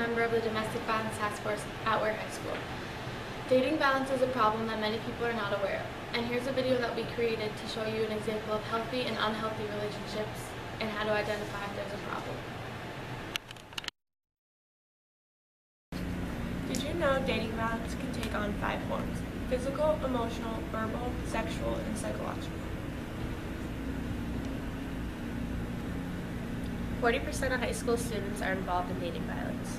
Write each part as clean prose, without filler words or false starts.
member of the Domestic Violence Task Force at Ware High School. Dating violence is a problem that many people are not aware of, and here's a video that we created to show you an example of healthy and unhealthy relationships and how to identify if there's a problem. Did you know dating violence can take on 5 forms? Physical, emotional, verbal, sexual, and psychological. 40% of high school students are involved in dating violence.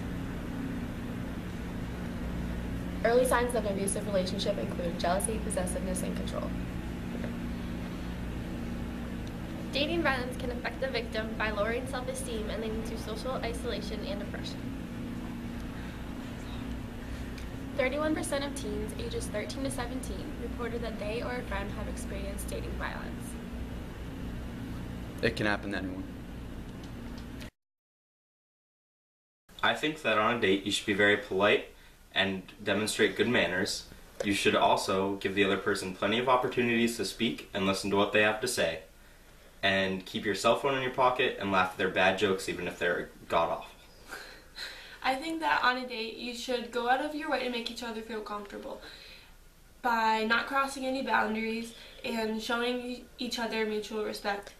Early signs of an abusive relationship include jealousy, possessiveness, and control. Dating violence can affect the victim by lowering self-esteem and leading to social isolation and depression. 31% of teens ages 13 to 17 reported that they or a friend have experienced dating violence. It can happen to anyone. I think that on a date you should be very polite and demonstrate good manners. You should also give the other person plenty of opportunities to speak and listen to what they have to say. And keep your cell phone in your pocket and laugh at their bad jokes even if they're god-awful. I think that on a date you should go out of your way to make each other feel comfortable by not crossing any boundaries and showing each other mutual respect,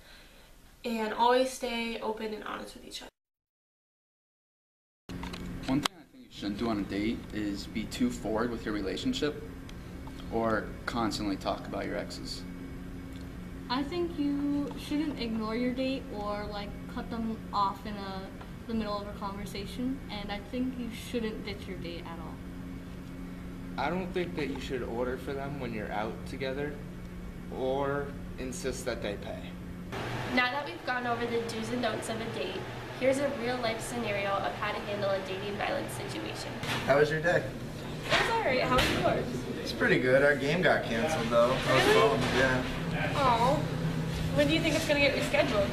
and always stay open and honest with each other. One thing I think you shouldn't do on a date is be too forward with your relationship or constantly talk about your exes. I think you shouldn't ignore your date or cut them off in the middle of a conversation, and I think you shouldn't ditch your date at all. I don't think that you should order for them when you're out together or insist that they pay. Now that we've gone over the do's and don'ts of a date, here's a real-life scenario of how to handle a dating violence situation. How was your day? It was alright. How was yours? It's pretty good. Our game got canceled though. I was bummed, yeah. Oh. When do you think it's going to get rescheduled?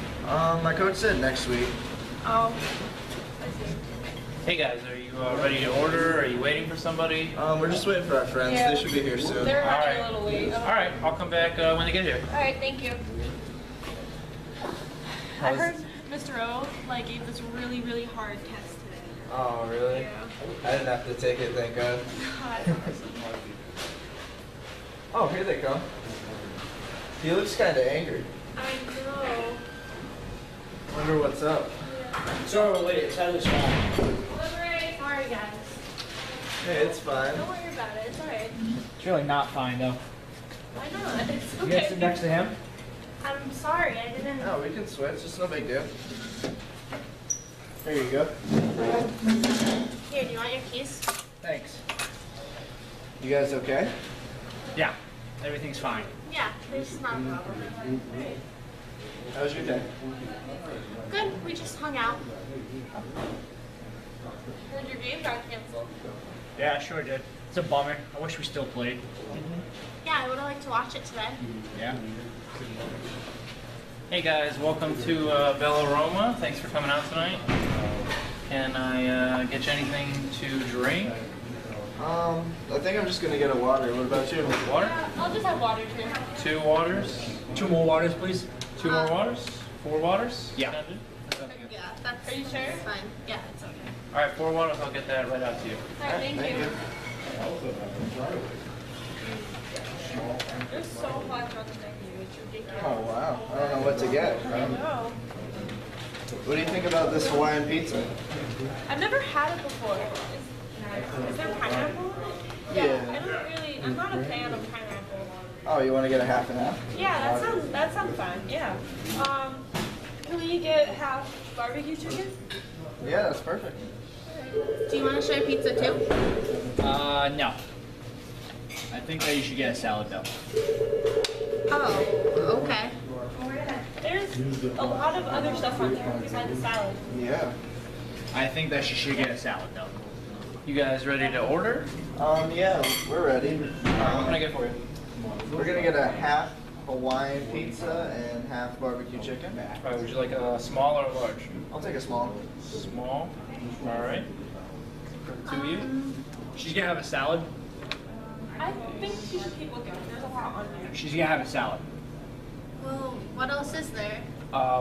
My coach said next week. Oh. I see. Hey guys, are you ready to order? Are you waiting for somebody? We're just waiting for our friends. Yeah. They should be here soon. They're running a little late. Alright, I'll come back when they get here. Alright, thank you. I heard Mr. O gave this really, really hard test today. Oh, really? Yeah. I didn't have to take it, thank God. Oh, here they come. He looks kind of angry. I know. Wonder what's up. Yeah. So, wait, it's out of this one. Delivery. Sorry, guys. Hey, it's fine. Don't worry about it. It's alright. It's really not fine though. Why not? It's okay. You guys sit next to him? I'm sorry. I didn't. No, we can switch. It's no big deal. Here you go. Here, do you want your keys? Thanks. You guys okay? Yeah, everything's fine. Yeah, there's not a problem. How was your day? Good. We just hung out. Heard your game got canceled. Yeah, sure did. It's a bummer. I wish we still played. Yeah, I would have liked to watch it today. Yeah. Hey guys, welcome to Bella Roma. Thanks for coming out tonight. Can I get you anything to drink? I think I'm just gonna get a water. What about you? Water? Yeah, I'll just have water too. 2 waters. 2 more waters, please. 2 more waters? 4 waters? Yeah. Yeah, that's. Are you sure? It's fine. Yeah, it's okay. Alright, 4 waters, I'll get that right out to you. Alright, thank you. There's so much on the menu. It's ridiculous. Oh wow, I don't know what to get. I know. What do you think about this Hawaiian pizza? I've never had it before. Is there pineapple in it? Yeah. I'm not a fan of pineapple. Oh, you want to get a half and half? Yeah, that sounds fine. Yeah. Can we get half barbecue chicken? Yeah, that's perfect. Do you want to share pizza too? No. I think that you should get a salad though. Oh, okay. There's a lot of other stuff on there besides the salad. Yeah. I think that you should get a salad though. You guys ready to order? Yeah, we're ready. What can I get for you? We're gonna get a half Hawaiian pizza and half barbecue chicken. Alright, would you like a small or a large? I'll take a small. Small. Alright. For 2 of you. She's gonna have a salad. I think she should keep looking. There's a lot on there. She's gonna have a salad. Well, what else is there?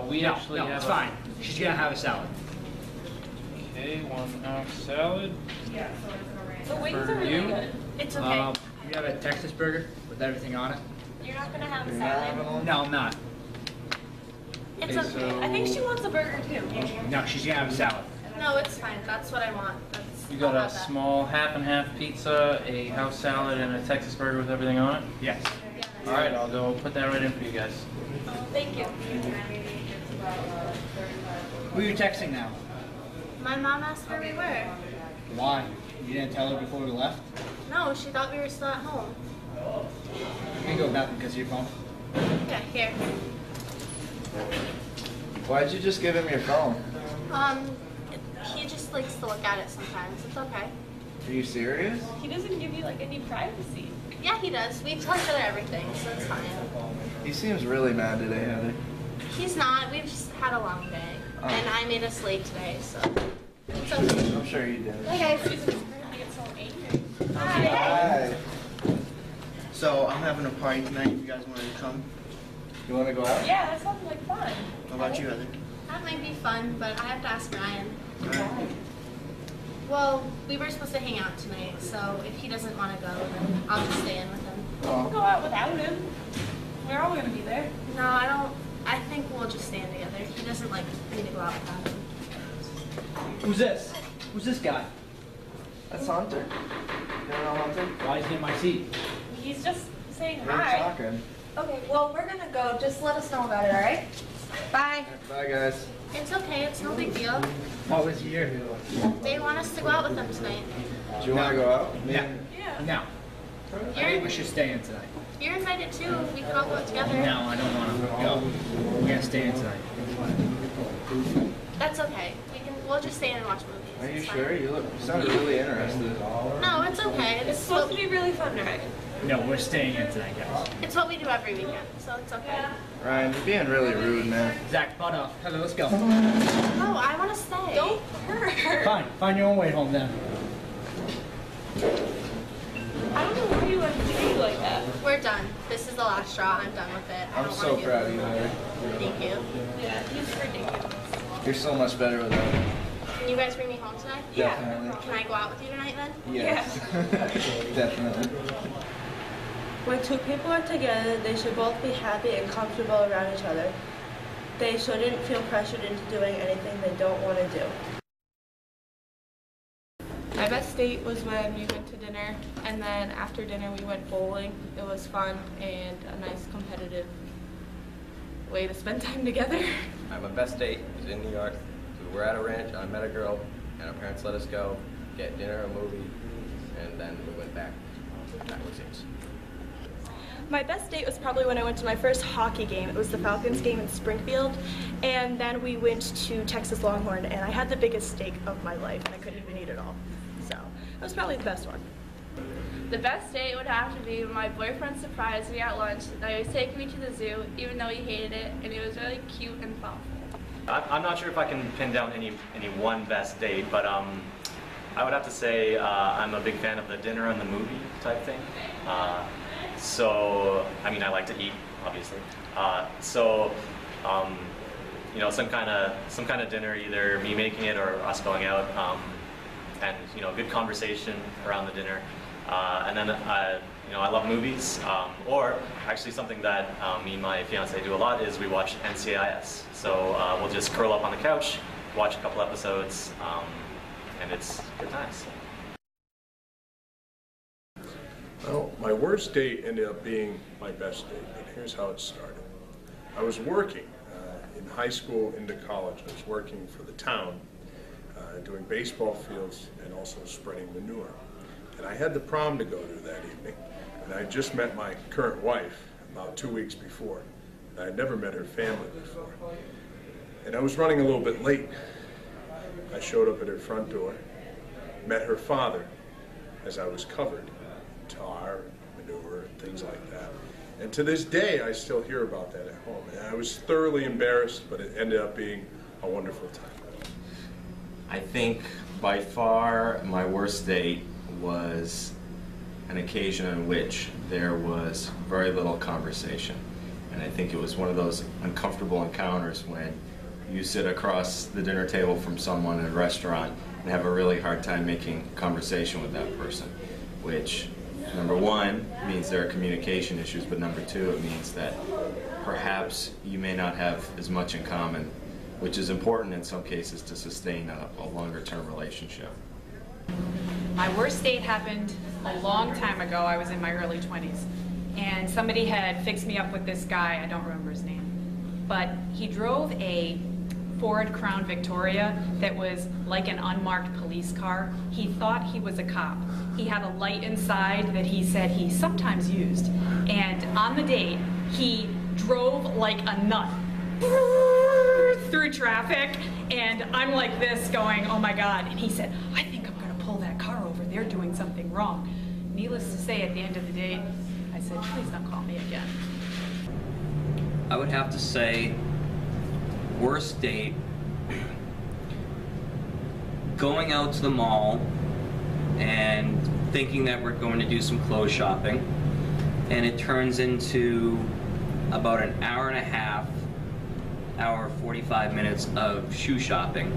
We actually have it's fine. She's gonna have a salad. Okay, 1 house salad. The wings For are really you? good. It's okay. You have a Texas burger with everything on it? You're not gonna have a You're not having salad. one? No, I'm not. It's Okay, okay. I think she wants a burger too. No, she's gonna have a salad. No, it's fine. That's what I want. You got I'll a have that. small half and half pizza, a house salad, and a Texas burger with everything on it? Yes. All right, I'll go put that right in for you guys. Thank you. Who are you texting now? My mom asked where we were. Why? You didn't tell her before we left? No, she thought we were still at home. You can go back because of your phone. Yeah, here. Why'd you just give him your phone? He just likes to look at it sometimes. It's okay. Are you serious? He doesn't give you like any privacy. Yeah, he does. We tell each other everything, so it's fine. He seems really mad today, Heather. He's not. We've just had a long day. Oh. And I made us late today, so it's okay. I'm sure you did. Hey guys. I get so angry. Hi. So I'm having a party tonight. If you guys wanted to come, You want to go out? Yeah, that sounds like fun. how about you, Heather? That might be fun, but I have to ask Ryan. Alright. Well, we were supposed to hang out tonight, so if he doesn't want to go, then I'll just stay in with him. We'll go out without him. We're all gonna be there. No, I don't. I think we'll just stand together. He doesn't like me to go out without him. Who's this? Who's this guy? That's Hunter. You don't know Hunter? Why is he in my seat? He's just saying We're hi. talking. Okay, well, we're gonna go. Just let us know about it, all right? Bye. Bye, guys. It's okay. It's no big deal. What was here? They want us to go out with them tonight. Do you want to go out? No. Yeah. No. I think we should stay in tonight. You're invited too. We could all go out together. No, I don't want to go. We're gonna stay in tonight. That's okay. We'll just stay in and watch movies. Are you It's fine. sure? You sounded really interested. No, it's okay. It's supposed to be really fun, right? No, we're staying in tonight, guys. It's what we do every weekend, so it's okay. Ryan, you're being really rude, man. Zach, butt off. Heather, let's go. No, I want to stay. Don't hurt her. Fine, find your own way home then. I don't know why you like to be like that. We're done. This is the last straw. I'm done with it. I I'm don't so want to proud of you, Heather. Thank you. Yeah, he's ridiculous. You're so much better without it. Can you guys bring me home tonight? Yeah. Definitely. Can I go out with you tonight then? Yes. Definitely. When two people are together, they should both be happy and comfortable around each other. They shouldn't feel pressured into doing anything they don't want to do. My best date was when we went to dinner, and then after dinner we went bowling. It was fun and a nice competitive way to spend time together. My best date was in New York. We were at a ranch, I met a girl, and our parents let us go, get dinner, a movie, and then we went back. That was it. My best date was probably when I went to my first hockey game. It was the Falcons game in Springfield, and then we went to Texas Longhorn, and I had the biggest steak of my life, and I couldn't even eat it all. So it was probably the best one. The best date would have to be when my boyfriend surprised me at lunch that he was taking me to the zoo, even though he hated it, and it was really cute and thoughtful. I'm not sure if I can pin down any one best date, but I would have to say I'm a big fan of the dinner and the movie type thing. So I mean, I like to eat, obviously. You know, some kind of dinner, either me making it or us going out, and you know, good conversation around the dinner. And then you know, I love movies, or actually something that me and my fiance do a lot is we watch NCIS. So we'll just curl up on the couch, watch a couple episodes, and it's good times. Well, my worst date ended up being my best date, but here's how it started. I was working in high school into college. I was working for the town, doing baseball fields and also spreading manure. And I had the prom to go to that evening, and I had just met my current wife about 2 weeks before. I had never met her family before. And I was running a little bit late. I showed up at her front door, met her father as I was covered, tar, manure, and things like that. And to this day, I still hear about that at home. And I was thoroughly embarrassed, but it ended up being a wonderful time. I think by far my worst date was an occasion in which there was very little conversation. And I think it was one of those uncomfortable encounters when you sit across the dinner table from someone in a restaurant and have a really hard time making conversation with that person, which, number one, means there are communication issues, but number two, it means that perhaps you may not have as much in common, which is important in some cases to sustain a longer-term relationship. My worst date happened a long time ago. I was in my early 20s, and somebody had fixed me up with this guy. I don't remember his name, but he drove a Ford Crown Victoria that was like an unmarked police car. He thought he was a cop. He had a light inside that he said he sometimes used, and on the date, he drove like a nut through traffic, and I'm like this going, oh my God, and he said, I think I'm gonna pull that car over, they're doing something wrong. Needless to say, at the end of the day, I said, please don't call me again. I would have to say, worst date, going out to the mall and thinking that we're going to do some clothes shopping, and it turns into about an hour and a half, hour 45 minutes of shoe shopping,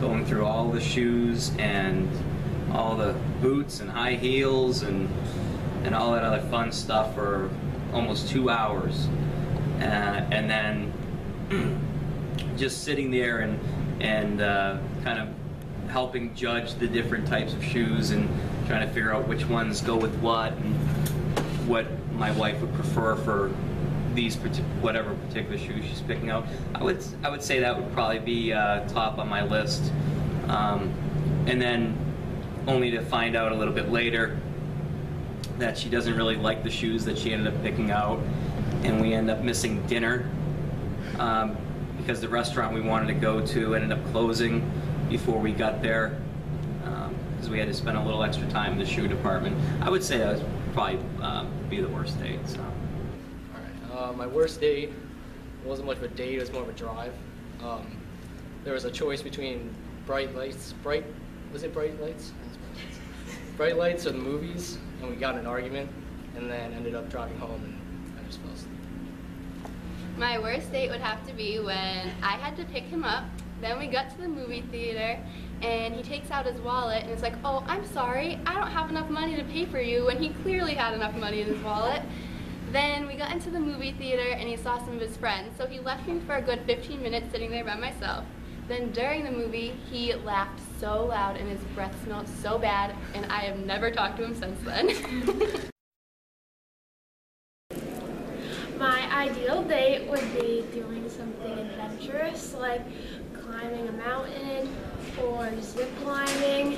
going through all the shoes and all the boots and high heels and all that other fun stuff for almost 2 hours, and then just sitting there and kind of helping judge the different types of shoes and trying to figure out which ones go with what and what my wife would prefer for these whatever particular shoes she's picking out. I would say that would probably be top on my list, and then only to find out a little bit later that she doesn't really like the shoes that she ended up picking out, and we end up missing dinner because the restaurant we wanted to go to ended up closing before we got there because we had to spend a little extra time in the shoe department. I would say that would probably be the worst date. So. My worst date wasn't much of a date, it was more of a drive. There was a choice between bright lights or the movies, and we got in an argument, and then ended up driving home, and I just fell asleep. My worst date would have to be when I had to pick him up, then we got to the movie theater, and he takes out his wallet, and it's like, oh, I'm sorry, I don't have enough money to pay for you, when he clearly had enough money in his wallet. Then we got into the movie theater and he saw some of his friends, so he left me for a good 15 minutes sitting there by myself. Then during the movie, he laughed so loud and his breath smelled so bad, and I have never talked to him since then. My ideal date would be doing something adventurous, like climbing a mountain or zip lining,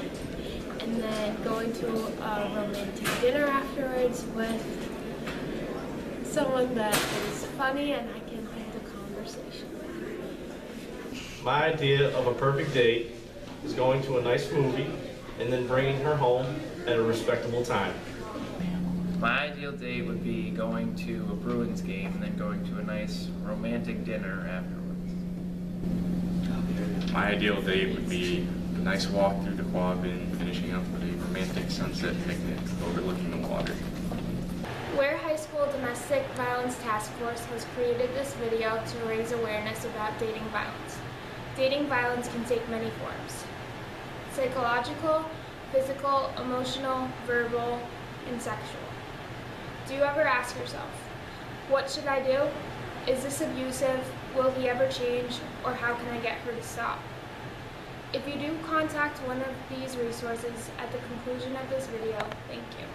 and then going to a romantic dinner afterwards with someone that is funny and I can hold a conversation with. My idea of a perfect date is going to a nice movie and then bringing her home at a respectable time. My ideal date would be going to a Bruins game and then going to a nice romantic dinner afterwards. My ideal date would be a nice walk through the Quabbin, finishing up with a romantic sunset picnic overlooking the water. Ware High School Domestic Violence Task Force has created this video to raise awareness about dating violence. Dating violence can take many forms: psychological, physical, emotional, verbal, and sexual. Do you ever ask yourself, what should I do? Is this abusive? Will he ever change? Or how can I get her to stop? If you do, contact one of these resources at the conclusion of this video. Thank you.